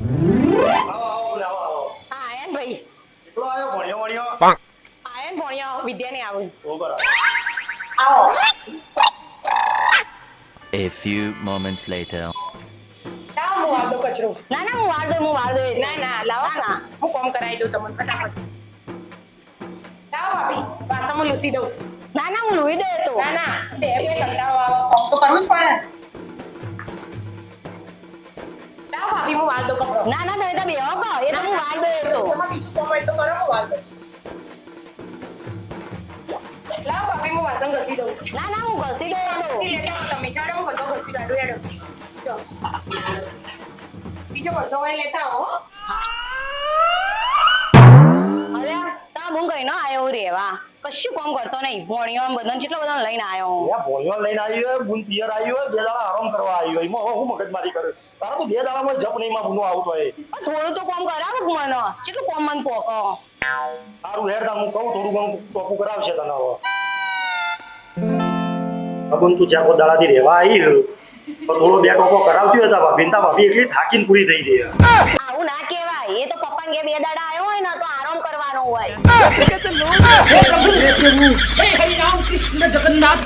આવો આવો લે, આવો હા આયન ભાઈ કેટલો આવ્યો ભણ્યો આયન ભણ્યો વિદ્યા ને આવું ઓ બરાબર આવો A few moments later. લાવો હું વાળ દઉં કચરો. ના ના હું વાર દઉં ના ના લાવો ના. હું કોમ કરાવી દઉં તમને ફટાફટ. લાવો ભાભી વાસણ હું લૂસી દઉં. ના ના હું લોહી દે તો ના ના બે કંટાળો આવે કોમ તો કરવું જ પડે. લાવો ભાભી હું વાળ દઉં કપડો. ના ના તમે તો બેહો કહો એ તો હું વાર દઉં તો તમારે બીજું કોમ હોય તો કરો હું વાળ દઉં. લાવો ભાભી હું વાસણ ઘસી દઉં. ના ના હું ઘસી દઉં તો ઘસી લેતા આવો તમે ચાલો હું બધો ઘસી કાઢું હેડો. જો. બીજો બધો હોય લેતા આવો હો. અરે તા હું કઈ ના આયો રેવા કશું કામ કરતો નહીં ભણ્યો બધાને કેટલો બધો લઈને આયો હું એ ભણ્યો લઈને આવી હોય બુન પિયર આવી હોય 2 દાડા આરામ કરવા આવી હોય એમાં હું મગજમારી કરે તારા તો 2 દાડામાં જપ નહીં માં બુનો આવતો હોય થોડું તો કામ કરાવો મને કેટલું કામ મને પોકો સારું હેડ હું કહું થોડું ઘણું ટોપું કરાવશે તને હવે અબુન તું જ્યાં કોઈ દાડાથી રહેવા આવી તો થોડો 2 ટોપો કરાવતી હોય તા ભાભી એકલી થાકીને પૂરી થઈ ગઈ આવું ના કહેવાય એ તો પપ્પા કે 2 દાડા આયો હોય ને તો આરામ કરવાનો હોય हे हरि राम कृष्ण जगन्नाथ